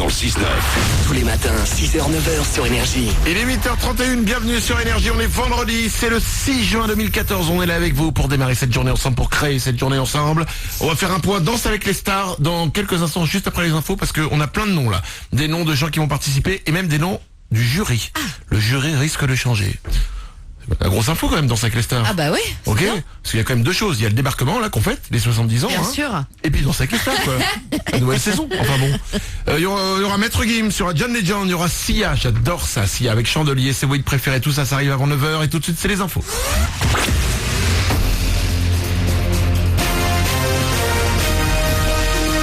le 6-9. Tous les matins, 6h-9h sur Énergie. Il est 8h31, bienvenue sur Énergie, on est vendredi, c'est le 6 juin 2014, on est là avec vous pour démarrer cette journée ensemble, pour créer cette journée ensemble. On va faire un point danse avec les stars dans quelques instants, juste après les infos, parce qu'on a plein de noms là. Des noms de gens qui vont participer et même des noms du jury. Le jury risque de changer. La grosse info quand même dans Danse avec les stars. Ah bah oui. Ok, bien. parce qu'il y a quand même deux choses. Il y a le débarquement là qu'on fête, les 70 ans. Bien sûr. Et puis Danse avec les stars quoi. La nouvelle saison. Enfin bon. Il y aura Maître Gims, il y aura John Legend, il y aura Sia. J'adore ça, Sia avec Chandelier, c'est Wade préféré. Tout ça, ça arrive avant 9h et tout de suite c'est les infos.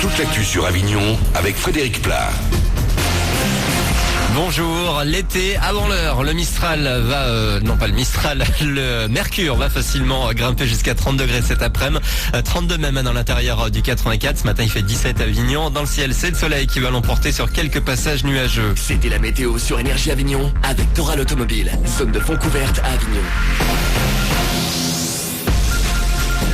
Toute l'actu sur Avignon avec Frédéric Plat. Bonjour, l'été avant l'heure, le Mistral va, non pas le Mistral, le Mercure va facilement grimper jusqu'à 30 degrés cet après-midi, 32 même dans l'intérieur du 84, ce matin il fait 17 à Avignon, dans le ciel c'est le soleil qui va l'emporter sur quelques passages nuageux. C'était la météo sur Énergie Avignon avec Toral Automobile, zone de fond couverte à Avignon.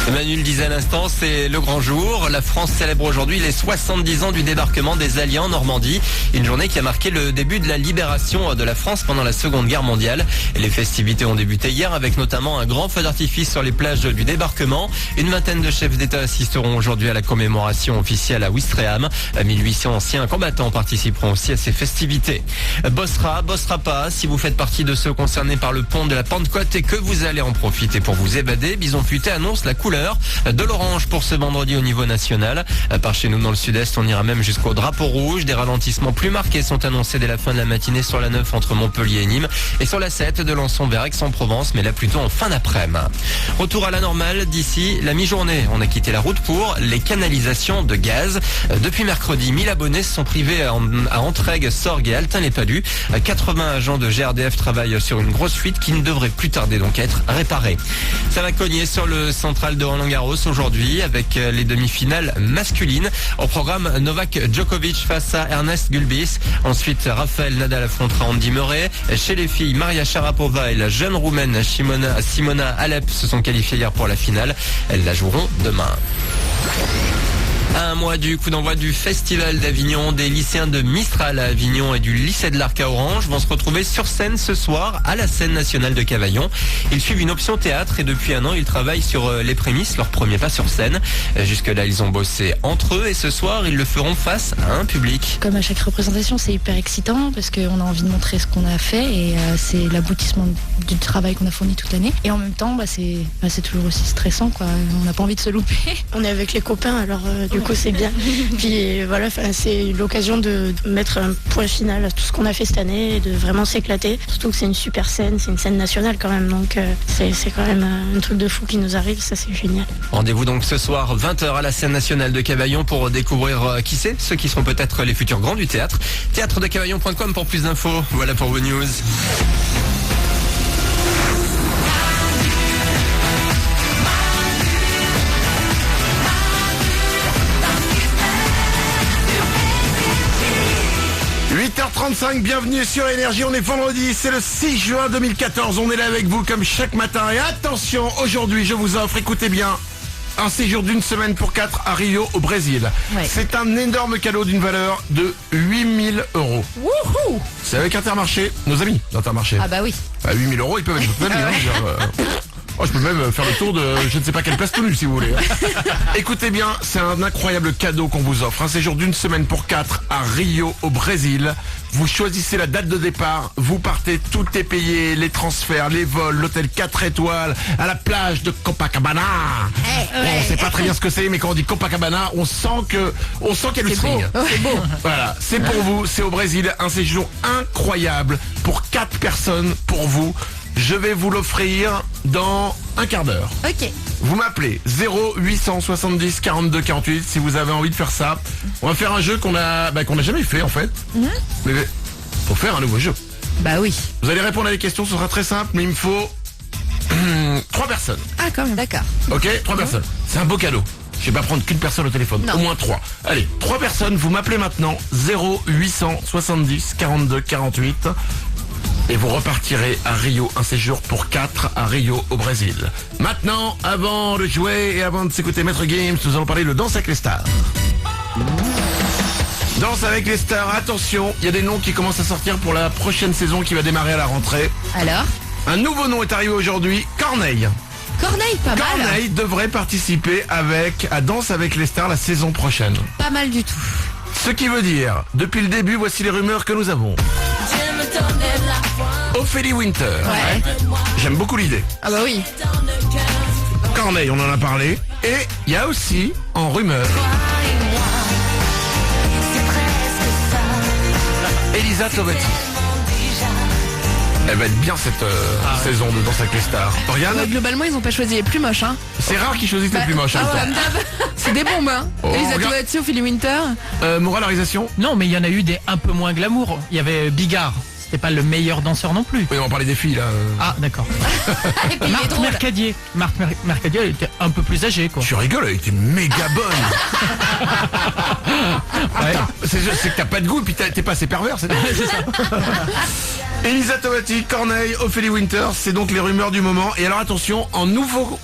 Emmanuel le disait à l'instant, c'est le grand jour. La France célèbre aujourd'hui les 70 ans du débarquement des Alliés en Normandie. Une journée qui a marqué le début de la libération de la France pendant la Seconde Guerre mondiale. Et les festivités ont débuté hier avec notamment un grand feu d'artifice sur les plages du débarquement. Une vingtaine de chefs d'État assisteront aujourd'hui à la commémoration officielle à Ouistreham. 1800 anciens combattants participeront aussi à ces festivités. Bossera pas. Si vous faites partie de ceux concernés par le pont de la Pentecôte et que vous allez en profiter pour vous évader, Bison Futé annonce la couleur de l'orange pour ce vendredi au niveau national. Par chez nous dans le sud-est, on ira même jusqu'au drapeau rouge. Des ralentissements plus marqués sont annoncés dès la fin de la matinée sur la 9 entre Montpellier et Nîmes et sur la 7 de Lançon vers Aix-en-Provence, mais là plutôt en fin d'après-midi. Retour à la normale d'ici la mi-journée. On a quitté la route pour les canalisations de gaz. Depuis mercredi, 1000 abonnés se sont privés à Entraigues, Sorgues et Altin-les-Padus. 80 agents de GRDF travaillent sur une grosse fuite qui ne devrait plus tarder donc à être réparée. Ça va cogner sur le central de Roland-Garros aujourd'hui avec les demi-finales masculines. Au programme, Novak Djokovic face à Ernest Gulbis. Ensuite, Rafael Nadal affrontera Andy Murray. Chez les filles, Maria Sharapova et la jeune roumaine Simona Halep se sont qualifiées hier pour la finale. Elles la joueront demain. À un mois du coup d'envoi du Festival d'Avignon, des lycéens de Mistral à Avignon et du lycée de l'Arc à Orange vont se retrouver sur scène ce soir à la scène nationale de Cavaillon. Ils suivent une option théâtre et depuis un an, ils travaillent sur les prémices, leur premier pas sur scène. Jusque-là, ils ont bossé entre eux et ce soir, ils le feront face à un public. Comme à chaque représentation, c'est hyper excitant parce qu'on a envie de montrer ce qu'on a fait et c'est l'aboutissement du travail qu'on a fourni toute l'année. Et en même temps, c'est toujours aussi stressant, quoi. On n'a pas envie de se louper. On est avec les copains, alors du coup c'est bien. Puis voilà, c'est l'occasion de mettre un point final à tout ce qu'on a fait cette année et de vraiment s'éclater. Surtout que c'est une super scène, c'est une scène nationale quand même, donc c'est quand même un truc de fou qui nous arrive, ça c'est génial. Rendez-vous donc ce soir 20h à la scène nationale de Cavaillon pour découvrir qui c'est, ceux qui seront peut-être les futurs grands du théâtre. Théâtredecavaillon.com pour plus d'infos. Voilà pour vos news. – 8h35, bienvenue sur Énergie, on est vendredi, c'est le 6 juin 2014, on est là avec vous comme chaque matin et attention, aujourd'hui je vous offre, écoutez bien, un séjour d'une semaine pour 4 à Rio au Brésil. Ouais. C'est un énorme cadeau d'une valeur de 8000 €. Wouhou. C'est avec Intermarché, nos amis d'Intermarché. Ah bah oui. À 8000 €, ils peuvent être toute famille. Je peux même faire le tour de je ne sais pas quelle place tout nu si vous voulez. Écoutez bien, c'est un incroyable cadeau qu'on vous offre. Un séjour d'une semaine pour 4 à Rio au Brésil. Vous choisissez la date de départ, vous partez, tout est payé, les transferts, les vols, l'hôtel 4 étoiles, à la plage de Copacabana. On sait pas très bien ce que c'est, mais quand on dit Copacabana, on sent qu'il y a du string. C'est beau. Voilà, c'est pour vous, c'est au Brésil, un séjour incroyable pour 4 personnes pour vous. Je vais vous l'offrir dans un quart d'heure. Ok. Vous m'appelez 0870 42 48 si vous avez envie de faire ça. On va faire un jeu qu'on a jamais fait en fait. Mais faut faire un nouveau jeu. Bah oui. Vous allez répondre à des questions, ce sera très simple, mais il me faut 3 personnes. Ah quand même. D'accord. Ok, 3 personnes. C'est un beau cadeau. Je vais pas prendre qu'une personne au téléphone, Non. au moins 3. Allez, 3 personnes, vous m'appelez maintenant 0870 42 48. Et vous repartirez à Rio, un séjour pour 4 à Rio au Brésil. Maintenant, avant de jouer et avant de s'écouter Maître Gims, nous allons parler de Danse avec les stars. Danse avec les stars, attention, il y a des noms qui commencent à sortir pour la prochaine saison qui va démarrer à la rentrée. Alors Un nouveau nom est arrivé aujourd'hui, Corneille. Corneille, pas mal. Corneille devrait participer à Danse avec les stars la saison prochaine. Pas mal du tout. Ce qui veut dire, depuis le début, voici les rumeurs que nous avons. Ophélie Winter. Ouais. J'aime beaucoup l'idée. Ah bah oui. Corneille, on en a parlé. Et il y a aussi, en rumeur, Elisa Tovati. Elle va être bien cette saison de Danse avec les stars. Regarde, Globalement, ils ont pas choisi les plus moches, hein. c'est rare qu'ils choisissent les plus moches. en même Comme d'hab. C'est des bombes, hein. Oh, Elisa regarde. Tovati, Ophélie Winter. temps. Moralisation. Non, mais il y en a eu des un peu moins glamour. Il y avait Bigard. C'était pas le meilleur danseur non plus. Oui, on va parler des filles là. Ah, d'accord. Et puis il est Marthe drôle. Mercadier. Marthe Mercadier, elle était un peu plus âgée, quoi. Tu rigoles, elle était méga bonne. Ouais. C'est que t'as pas de goût, puis t'es pas assez pervers, c'est ça. Elisa Tovati, Corneille, Ophélie Winter, c'est donc les rumeurs du moment. Et alors attention, en nouveau,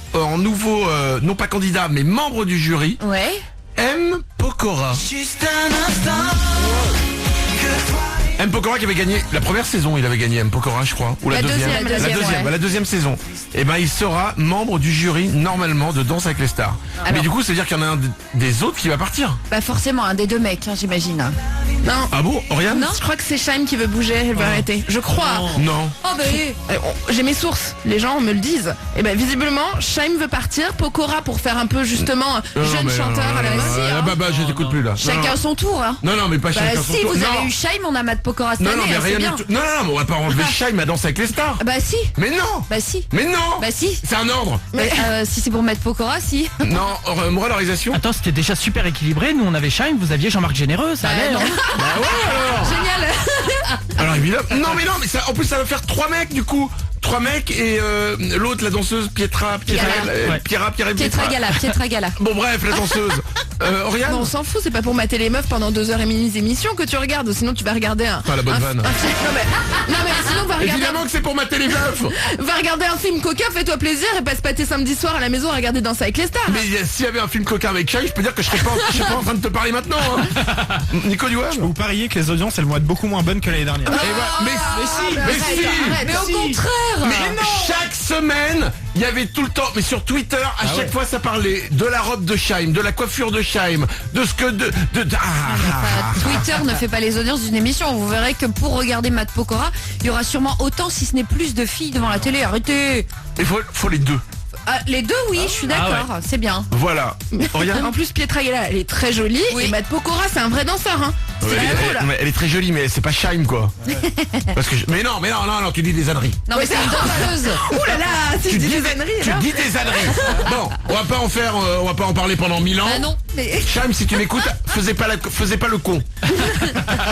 non pas candidat, mais membre du jury, Ouais. M. Pokora. M. Pokora qui avait gagné la première saison, il avait gagné M. Pokora, je crois, ou la deuxième. La deuxième saison. Et ben il sera membre du jury normalement de Danse avec les stars. Mais du coup, ça veut dire qu'il y en a un des autres qui va partir. Bah forcément, un des deux mecs, hein, j'imagine. Non. Ah bon, Oriane? Non, je crois que c'est Shaim qui veut bouger, elle veut arrêter. Je crois. Non. Oh bah J'ai mes sources, les gens me le disent. Et ben visiblement, Shaim veut partir, Pokora pour faire un peu justement jeune chanteur à la Messi. Bah, je t'écoute plus là. chacun son tour, hein. Non, mais pas Bah chacun son si, tour. vous Non. avez eu Shaim, on a Matt Pokora cette Non, année, mais hein, c'est rien bien. du tout. Non, mais on va pas enlever Shaim à Danse avec les stars. Ah bah si, Mais non. bah si. Mais non. Bah si. C'est un ordre. Mais, si c'est pour mettre Pokora, si. Non, moralisation. Attends, c'était déjà super équilibré. Nous, on avait Shine, vous aviez Jean-Marc Généreux, ça allait. non. Hein. Bah ouais alors. Génial. Alors évidemment. Non, mais ça, en plus ça va faire 3 mecs du coup. 3 mecs et l'autre, la danseuse Pietra Pietra Gala. Bon bref, la danseuse. Oriane. Non, on s'en fout, c'est pas pour mater les meufs pendant 2h30 d'émission que tu regardes, sinon tu vas regarder un... Pas la bonne un- vanne. un film. Non mais sinon va regarder, Évidemment que c'est pour mater les meufs. va regarder un film coca, fais-toi plaisir et passe pas tes samedis soirs à la maison à regarder Danse avec les stars. Mais s'il y avait un film coquin avec Shai, je peux dire que je serais pas en train de te parler maintenant. Hein. Nico Duham. Vous pariez que les audiences elles vont être beaucoup moins bonnes que l'année dernière. Et voilà. Mais si. Arrête. Mais au contraire. Mais chaque semaine, il y avait tout le temps, mais sur Twitter, à chaque fois ça parlait de la robe de Shaim, de la coiffure de Shaim, de ce que Twitter ne fait pas les audiences d'une émission. Vous verrez que pour regarder Matt Pokora, il y aura sûrement autant, si ce n'est plus, de filles devant la télé. Arrêtez. Il faut les deux. Ah, les deux, oui, je suis d'accord. C'est bien. Voilà. Regarde. En plus Pietra Gala, elle est très jolie et Matt Pokora c'est un vrai danseur hein. C'est Ouais, très cool. elle est très jolie, mais c'est pas Shaim quoi. Parce que mais non, tu dis des âneries. Non, mais c'est une danseuse. Ouh là là, si je dis des âneries Tu alors. dis des âneries. Bon, on va pas en parler pendant 1000 ans. Ah non, mais... Shaim, si tu m'écoutes, faisais pas le con.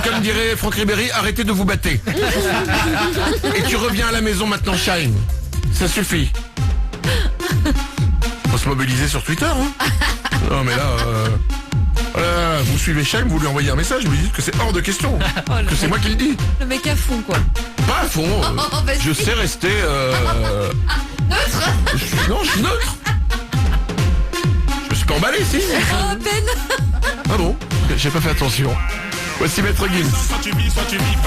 Comme dirait Franck Ribéry, arrêtez de vous battre. Et tu reviens à la maison maintenant, Shaim. Ça suffit. Faut se mobiliser sur Twitter, hein. Non mais là, voilà, vous suivez Shaim, vous lui envoyez un message, vous lui dites que c'est hors de question. Que c'est moi qui le dis. Le mec à fond, quoi. Pas à fond. bah Je si. sais rester. Neutre. Non, je suis neutre. Je me suis pas emballé, si. Oh, à peine. Ah bon. J'ai pas fait attention. Voici Maître Gims. Soit tu vis, soit tu vis pas.